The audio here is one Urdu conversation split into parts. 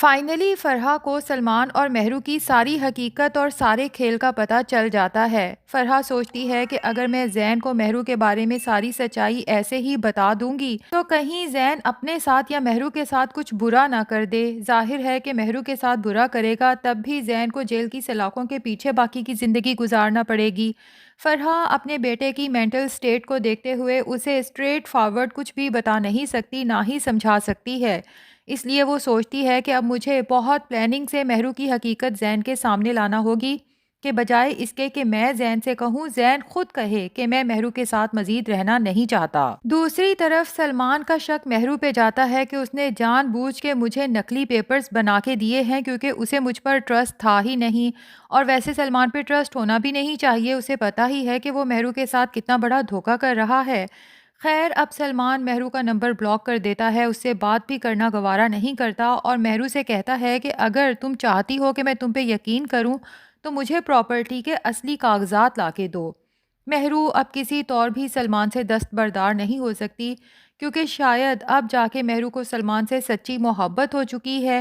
فائنلی فرحہ کو سلمان اور مہرو کی ساری حقیقت اور سارے کھیل کا پتہ چل جاتا ہے۔ فرحہ سوچتی ہے کہ اگر میں زین کو مہرو کے بارے میں ساری سچائی ایسے ہی بتا دوں گی تو کہیں زین اپنے ساتھ یا مہرو کے ساتھ کچھ برا نہ کر دے۔ ظاہر ہے کہ مہرو کے ساتھ برا کرے گا تب بھی زین کو جیل کی سلاخوں کے پیچھے باقی کی زندگی گزارنا پڑے گی۔ فرحہ اپنے بیٹے کی مینٹل سٹیٹ کو دیکھتے ہوئے اسے اسٹریٹ فارورڈ کچھ بھی بتا نہیں سکتی، نہ ہی سمجھا سکتی ہے۔ اس لیے وہ سوچتی ہے کہ اب مجھے بہت پلاننگ سے مہرو کی حقیقت زین کے سامنے لانا ہوگی، کہ بجائے اس کے کہ میں زین سے کہوں، زین خود کہے کہ میں مہرو کے ساتھ مزید رہنا نہیں چاہتا۔ دوسری طرف سلمان کا شک مہرو پہ جاتا ہے کہ اس نے جان بوجھ کے مجھے نقلی پیپرز بنا کے دیے ہیں کیونکہ اسے مجھ پر ٹرسٹ تھا ہی نہیں، اور ویسے سلمان پہ ٹرسٹ ہونا بھی نہیں چاہیے، اسے پتہ ہی ہے کہ وہ مہرو کے ساتھ کتنا بڑا دھوکہ کر رہا ہے۔ خیر اب سلمان مہرو کا نمبر بلاک کر دیتا ہے، اس سے بات بھی کرنا گوارا نہیں کرتا اور مہرو سے کہتا ہے کہ اگر تم چاہتی ہو کہ میں تم پہ یقین کروں تو مجھے پراپرٹی کے اصلی کاغذات لا کے دو۔ مہرو اب کسی طور بھی سلمان سے دستبردار نہیں ہو سکتی کیونکہ شاید اب جا کے مہرو کو سلمان سے سچی محبت ہو چکی ہے۔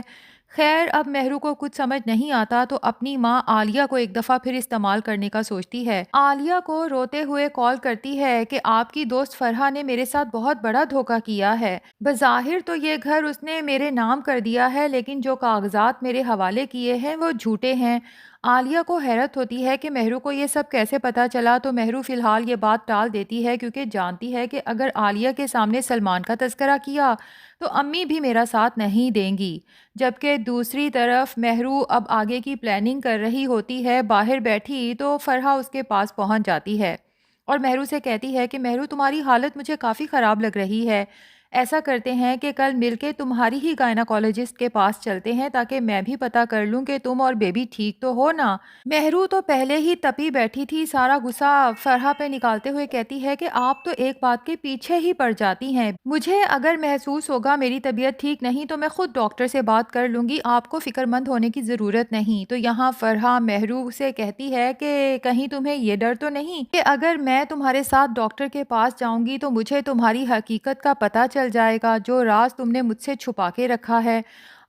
خیر اب مہرو کو کچھ سمجھ نہیں آتا تو اپنی ماں عالیہ کو ایک دفعہ پھر استعمال کرنے کا سوچتی ہے۔ عالیہ کو روتے ہوئے کال کرتی ہے کہ آپ کی دوست فرحہ نے میرے ساتھ بہت بڑا دھوکہ کیا ہے۔ بظاہر تو یہ گھر اس نے میرے نام کر دیا ہے لیکن جو کاغذات میرے حوالے کیے ہیں وہ جھوٹے ہیں۔ عالیہ کو حیرت ہوتی ہے کہ مہرو کو یہ سب کیسے پتا چلا، تو مہرو فی الحال یہ بات ٹال دیتی ہے کیونکہ جانتی ہے کہ اگر عالیہ کے سامنے سلمان کا تذکرہ کیا تو امی بھی میرا ساتھ نہیں دیں گی۔ جبکہ دوسری طرف مہرو اب آگے کی پلاننگ کر رہی ہوتی ہے، باہر بیٹھی تو فرحہ اس کے پاس پہنچ جاتی ہے اور مہرو سے کہتی ہے کہ مہرو تمہاری حالت مجھے کافی خراب لگ رہی ہے، ایسا کرتے ہیں کہ کل مل کے تمہاری ہی گائناکولوجسٹ کے پاس چلتے ہیں تاکہ میں بھی پتہ کر لوں کہ تم اور بیبی ٹھیک تو ہو نا۔ مہرو تو پہلے ہی تپی بیٹھی تھی، سارا غصہ فرحہ پہ نکالتے ہوئے کہتی ہے کہ آپ تو ایک بات کے پیچھے ہی پڑ جاتی ہیں، مجھے اگر محسوس ہوگا میری طبیعت ٹھیک نہیں تو میں خود ڈاکٹر سے بات کر لوں گی، آپ کو فکر مند ہونے کی ضرورت نہیں۔ تو یہاں فرحہ مہرو سے کہتی ہے کہ کہیں تمہیں یہ ڈر تو نہیں کہ اگر میں تمہارے ساتھ ڈاکٹر کے پاس جاؤں گی تو مجھے تمہاری حقیقت کا پتہ چل جائے گا، جو راز تم نے مجھ سے چھپا کے رکھا ہے۔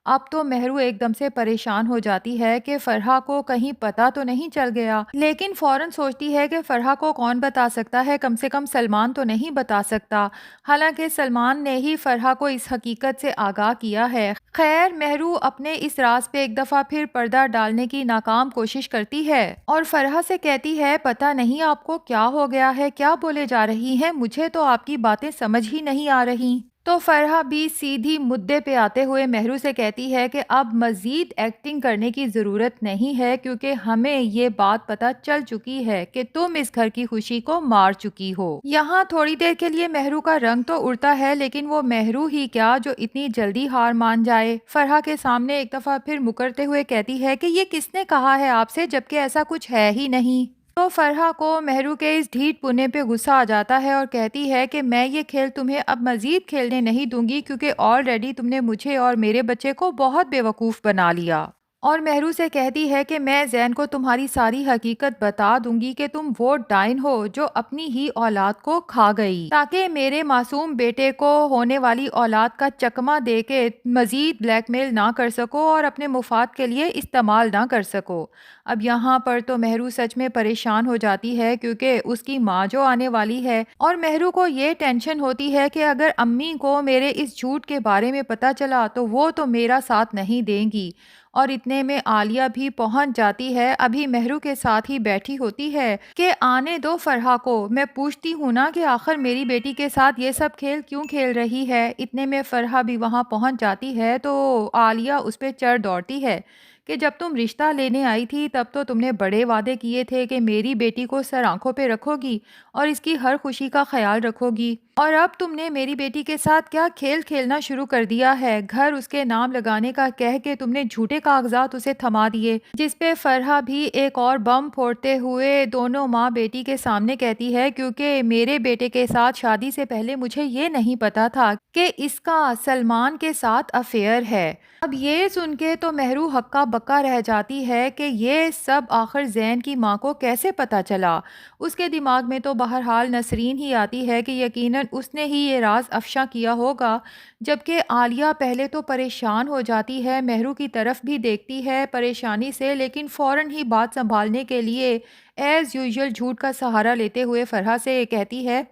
اب تو مہرو ایک دم سے پریشان ہو جاتی ہے کہ فرحہ کو کہیں پتہ تو نہیں چل گیا، لیکن فوراً سوچتی ہے کہ فرحہ کو کون بتا سکتا ہے، کم سے کم سلمان تو نہیں بتا سکتا، حالانکہ سلمان نے ہی فرحہ کو اس حقیقت سے آگاہ کیا ہے۔ خیر مہرو اپنے اس راز پہ ایک دفعہ پھر پردہ ڈالنے کی ناکام کوشش کرتی ہے اور فرحہ سے کہتی ہے پتہ نہیں آپ کو کیا ہو گیا ہے، کیا بولے جا رہی ہیں، مجھے تو آپ کی باتیں سمجھ ہی نہیں آ رہی۔ تو فرحہ بھی سیدھی مدعے پہ آتے ہوئے مہرو سے کہتی ہے کہ اب مزید ایکٹنگ کرنے کی ضرورت نہیں ہے کیونکہ ہمیں یہ بات پتہ چل چکی ہے کہ تم اس گھر کی خوشی کو مار چکی ہو۔ یہاں تھوڑی دیر کے لیے مہرو کا رنگ تو اڑتا ہے لیکن وہ مہرو ہی کیا جو اتنی جلدی ہار مان جائے۔ فرحہ کے سامنے ایک دفعہ پھر مکرتے ہوئے کہتی ہے کہ یہ کس نے کہا ہے آپ سے، جبکہ ایسا کچھ ہے ہی نہیں۔ تو فرحہ کو مہرو کے اس ڈھیٹ پنے پہ غصہ آ جاتا ہے اور کہتی ہے کہ میں یہ کھیل تمہیں اب مزید کھیلنے نہیں دوں گی کیونکہ آلریڈی تم نے مجھے اور میرے بچے کو بہت بے وقوف بنا لیا۔ اور مہرو سے کہتی ہے کہ میں زین کو تمہاری ساری حقیقت بتا دوں گی کہ تم وہ ڈائن ہو جو اپنی ہی اولاد کو کھا گئی، تاکہ میرے معصوم بیٹے کو ہونے والی اولاد کا چکمہ دے کے مزید بلیک میل نہ کر سکو اور اپنے مفاد کے لیے استعمال نہ کر سکو۔ اب یہاں پر تو مہرو سچ میں پریشان ہو جاتی ہے کیونکہ اس کی ماں جو آنے والی ہے اور مہرو کو یہ ٹینشن ہوتی ہے کہ اگر امی کو میرے اس جھوٹ کے بارے میں پتہ چلا تو وہ تو میرا ساتھ نہیں دیں گی۔ اور اتنے میں عالیہ بھی پہنچ جاتی ہے، ابھی مہرو کے ساتھ ہی بیٹھی ہوتی ہے کہ آنے دو فرحہ کو، میں پوچھتی ہوں نا کہ آخر میری بیٹی کے ساتھ یہ سب کھیل کیوں کھیل رہی ہے۔ اتنے میں فرحہ بھی وہاں پہنچ جاتی ہے تو عالیہ اس پہ چڑھ دوڑتی ہے کہ جب تم رشتہ لینے آئی تھی تب تو تم نے بڑے وعدے کیے تھے کہ میری بیٹی کو سر آنکھوں پہ رکھو گی اور اس کی ہر خوشی کا خیال رکھو گی، اور اب تم نے میری بیٹی کے ساتھ کیا کھیل کھیلنا شروع کر دیا ہے، گھر اس کے نام لگانے کا کہہ کے تم نے جھوٹے کاغذات اسے تھما دیے، جس پہ فرحہ بھی ایک اور بم پھوڑتے ہوئے دونوں ماں بیٹی کے سامنے کہتی ہے کیونکہ میرے بیٹے کے ساتھ شادی سے پہلے مجھے یہ نہیں پتا تھا کہ اس کا سلمان کے ساتھ افیئر ہے۔ اب یہ سن کے تو مہرو ہکا بکا رہ جاتی ہے کہ یہ سب آخر زین کی ماں کو کیسے پتا چلا۔ اس کے دماغ میں تو بہرحال نسرین ہی آتی ہے کہ یقیناً یقیناً اس نے ہی یہ راز افشا کیا ہوگا۔ جبکہ عالیہ پہلے تو پریشان ہو جاتی ہے، مہرو کی طرف بھی دیکھتی ہے پریشانی سے، لیکن فوراً ہی بات سنبھالنے کے لیے ایز یوزول جھوٹ کا سہارا لیتے ہوئے فرحہ سے کہتی ہے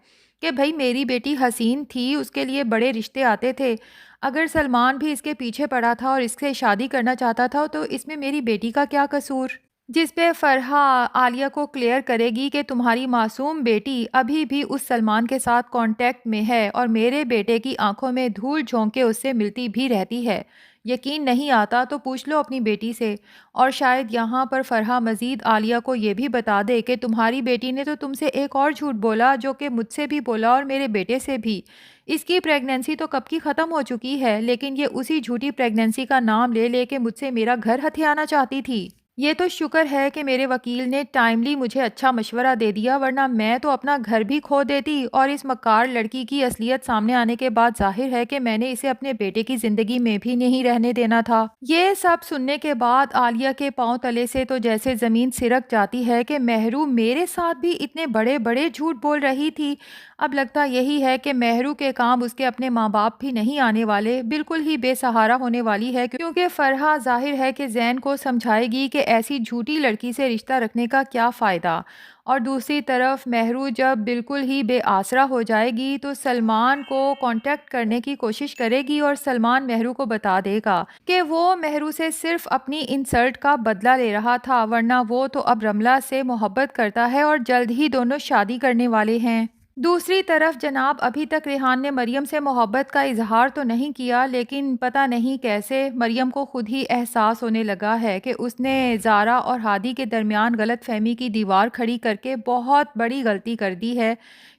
کہ بھائی میری بیٹی حسین تھی، اس کے لیے بڑے رشتے آتے تھے، اگر سلمان بھی اس کے پیچھے پڑا تھا اور اس سے شادی کرنا چاہتا تھا تو اس میں میری بیٹی کا کیا قصور؟ جس پہ فرحہ عالیہ کو کلیئر کرے گی کہ تمہاری معصوم بیٹی ابھی بھی اس سلمان کے ساتھ کانٹیکٹ میں ہے اور میرے بیٹے کی آنکھوں میں دھول جھونک کے اس سے ملتی بھی رہتی ہے۔ یقین نہیں آتا تو پوچھ لو اپنی بیٹی سے۔ اور شاید یہاں پر فرحہ مزید عالیہ کو یہ بھی بتا دے کہ تمہاری بیٹی نے تو تم سے ایک اور جھوٹ بولا جو کہ مجھ سے بھی بولا اور میرے بیٹے سے بھی۔ اس کی پریگننسی تو کب کی ختم ہو چکی ہے، لیکن یہ اسی جھوٹی پریگننسی کا نام لے لے کے مجھ سے میرا گھر ہتھیانا چاہتی تھی۔ یہ تو شکر ہے کہ میرے وکیل نے ٹائملی مجھے اچھا مشورہ دے دیا، ورنہ میں تو اپنا گھر بھی کھو دیتی، اور اس مکار لڑکی کی اصلیت سامنے آنے کے بعد ظاہر ہے کہ میں نے اسے اپنے بیٹے کی زندگی میں بھی نہیں رہنے دینا تھا۔ یہ سب سننے کے بعد عالیہ کے پاؤں تلے سے تو جیسے زمین سرک جاتی ہے کہ مہرو میرے ساتھ بھی اتنے بڑے بڑے جھوٹ بول رہی تھی۔ اب لگتا یہی ہے کہ مہرو کے کام اس کے اپنے ماں باپ بھی نہیں آنے والے، بالکل ہی بے سہارا ہونے والی ہے، کیونکہ فرحہ ظاہر ہے کہ زین کو سمجھائے گی کہ ایسی جھوٹی لڑکی سے رشتہ رکھنے کا کیا فائدہ، اور دوسری طرف مہرو جب بالکل ہی بے آسرا ہو جائے گی تو سلمان کو کانٹیکٹ کرنے کی کوشش کرے گی اور سلمان مہرو کو بتا دے گا کہ وہ مہرو سے صرف اپنی انسلٹ کا بدلہ لے رہا تھا، ورنہ وہ تو اب رملہ سے محبت کرتا ہے اور جلد ہی دونوں شادی کرنے والے ہیں۔ دوسری طرف جناب ابھی تک ریحان نے مریم سے محبت کا اظہار تو نہیں کیا، لیکن پتہ نہیں کیسے مریم کو خود ہی احساس ہونے لگا ہے کہ اس نے زارا اور ہادی کے درمیان غلط فہمی کی دیوار کھڑی کر کے بہت بڑی غلطی کر دی ہے،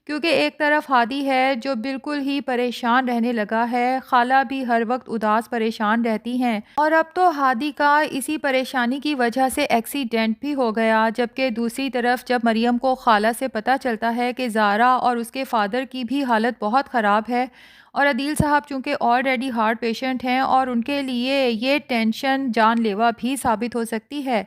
کیونکہ ایک طرف ہادی ہے جو بالکل ہی پریشان رہنے لگا ہے، خالہ بھی ہر وقت اداس پریشان رہتی ہیں، اور اب تو ہادی کا اسی پریشانی کی وجہ سے ایکسیڈنٹ بھی ہو گیا، جبکہ دوسری طرف جب مریم کو خالہ سے پتہ چلتا ہے کہ زارا اور اس کے فادر کی بھی حالت بہت خراب ہے، اور عدیل صاحب چونکہ آلریڈی ہارٹ پیشنٹ ہیں اور ان کے لیے یہ ٹینشن جان لیوا بھی ثابت ہو سکتی ہے،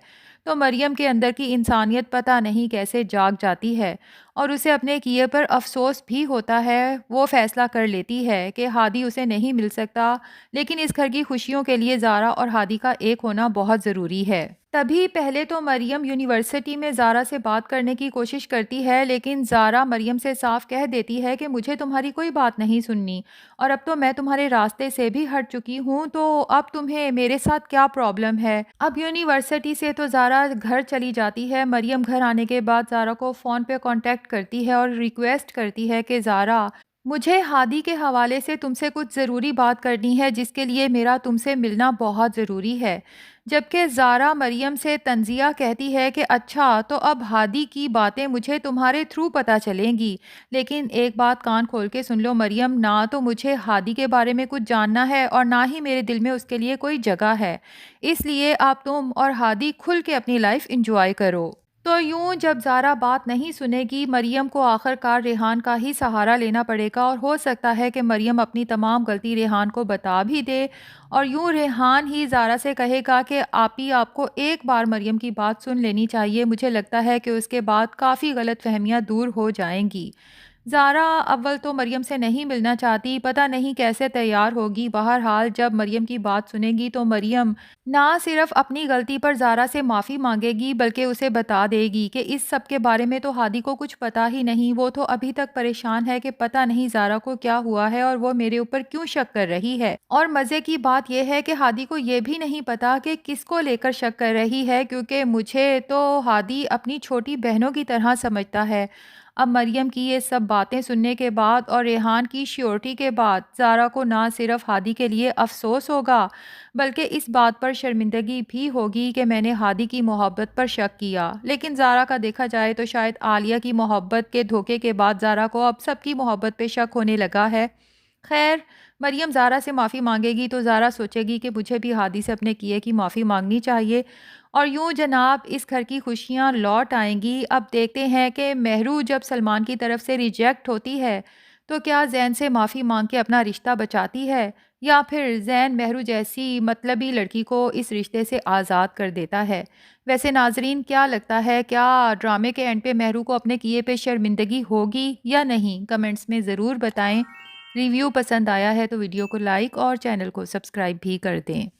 تو مریم کے اندر کی انسانیت پتہ نہیں کیسے جاگ جاتی ہے اور اسے اپنے کیے پر افسوس بھی ہوتا ہے۔ وہ فیصلہ کر لیتی ہے کہ ہادی اسے نہیں مل سکتا، لیکن اس گھر کی خوشیوں کے لیے زارا اور ہادی کا ایک ہونا بہت ضروری ہے۔ تبھی پہلے تو مریم یونیورسٹی میں زارا سے بات کرنے کی کوشش کرتی ہے، لیکن زارا مریم سے صاف کہہ دیتی ہے کہ مجھے تمہاری کوئی بات نہیں سننی، اور اب تو میں تمہارے راستے سے بھی ہٹ چکی ہوں، تو اب تمہیں میرے ساتھ کیا پرابلم ہے۔ اب یونیورسٹی سے تو زارا گھر چلی جاتی ہے۔ مریم گھر آنے کے بعد زارا کو فون پہ کانٹیکٹ کرتی ہے اور ریکویسٹ کرتی ہے کہ زارا مجھے ہادی کے حوالے سے تم سے کچھ ضروری بات کرنی ہے، جس کے لیے میرا تم سے ملنا بہت ضروری ہے۔ جبکہ زارا مریم سے تنزیہ کہتی ہے کہ اچھا تو اب ہادی کی باتیں مجھے تمہارے تھرو پتہ چلیں گی، لیکن ایک بات کان کھول کے سن لو مریم، نہ تو مجھے ہادی کے بارے میں کچھ جاننا ہے اور نہ ہی میرے دل میں اس کے لیے کوئی جگہ ہے، اس لیے آپ تم اور ہادی کھل کے اپنی لائف انجوائے کرو۔ تو یوں جب زارا بات نہیں سنے گی، مریم کو آخر کار ریحان کا ہی سہارا لینا پڑے گا، اور ہو سکتا ہے کہ مریم اپنی تمام غلطی ریحان کو بتا بھی دے، اور یوں ریحان ہی زارا سے کہے گا کہ آپ کو ایک بار مریم کی بات سن لینی چاہیے، مجھے لگتا ہے کہ اس کے بعد کافی غلط فہمیاں دور ہو جائیں گی۔ زارا اول تو مریم سے نہیں ملنا چاہتی، پتہ نہیں کیسے تیار ہوگی، بہرحال جب مریم کی بات سنے گی تو مریم نہ صرف اپنی غلطی پر زارا سے معافی مانگے گی بلکہ اسے بتا دے گی کہ اس سب کے بارے میں تو ہادی کو کچھ پتا ہی نہیں، وہ تو ابھی تک پریشان ہے کہ پتہ نہیں زارا کو کیا ہوا ہے اور وہ میرے اوپر کیوں شک کر رہی ہے، اور مزے کی بات یہ ہے کہ ہادی کو یہ بھی نہیں پتا کہ کس کو لے کر شک کر رہی ہے، کیونکہ مجھے تو ہادی اپنی چھوٹی بہنوں کی طرح سمجھتا ہے۔ اب مریم کی یہ سب باتیں سننے کے بعد اور ریحان کی شیورٹی کے بعد زارا کو نہ صرف ہادی کے لیے افسوس ہوگا بلکہ اس بات پر شرمندگی بھی ہوگی کہ میں نے ہادی کی محبت پر شک کیا، لیکن زارا کا دیکھا جائے تو شاید عالیہ کی محبت کے دھوکے کے بعد زارا کو اب سب کی محبت پہ شک ہونے لگا ہے۔ خیر، مریم زارا سے معافی مانگے گی تو زارا سوچے گی کہ مجھے بھی ہادی سے اپنے کیے کی معافی مانگنی چاہیے، اور یوں جناب اس گھر کی خوشیاں لوٹ آئیں گی۔ اب دیکھتے ہیں کہ مہرو جب سلمان کی طرف سے ریجیکٹ ہوتی ہے تو کیا زین سے معافی مانگ کے اپنا رشتہ بچاتی ہے، یا پھر زین مہرو جیسی مطلبی لڑکی کو اس رشتے سے آزاد کر دیتا ہے؟ ویسے ناظرین کیا لگتا ہے، کیا ڈرامے کے اینڈ پہ مہرو کو اپنے کیے پہ شرمندگی ہوگی یا نہیں؟ کمنٹس میں ضرور بتائیں۔ ریویو پسند آیا ہے تو ویڈیو کو لائک اور چینل کو سبسکرائب بھی کر دیں۔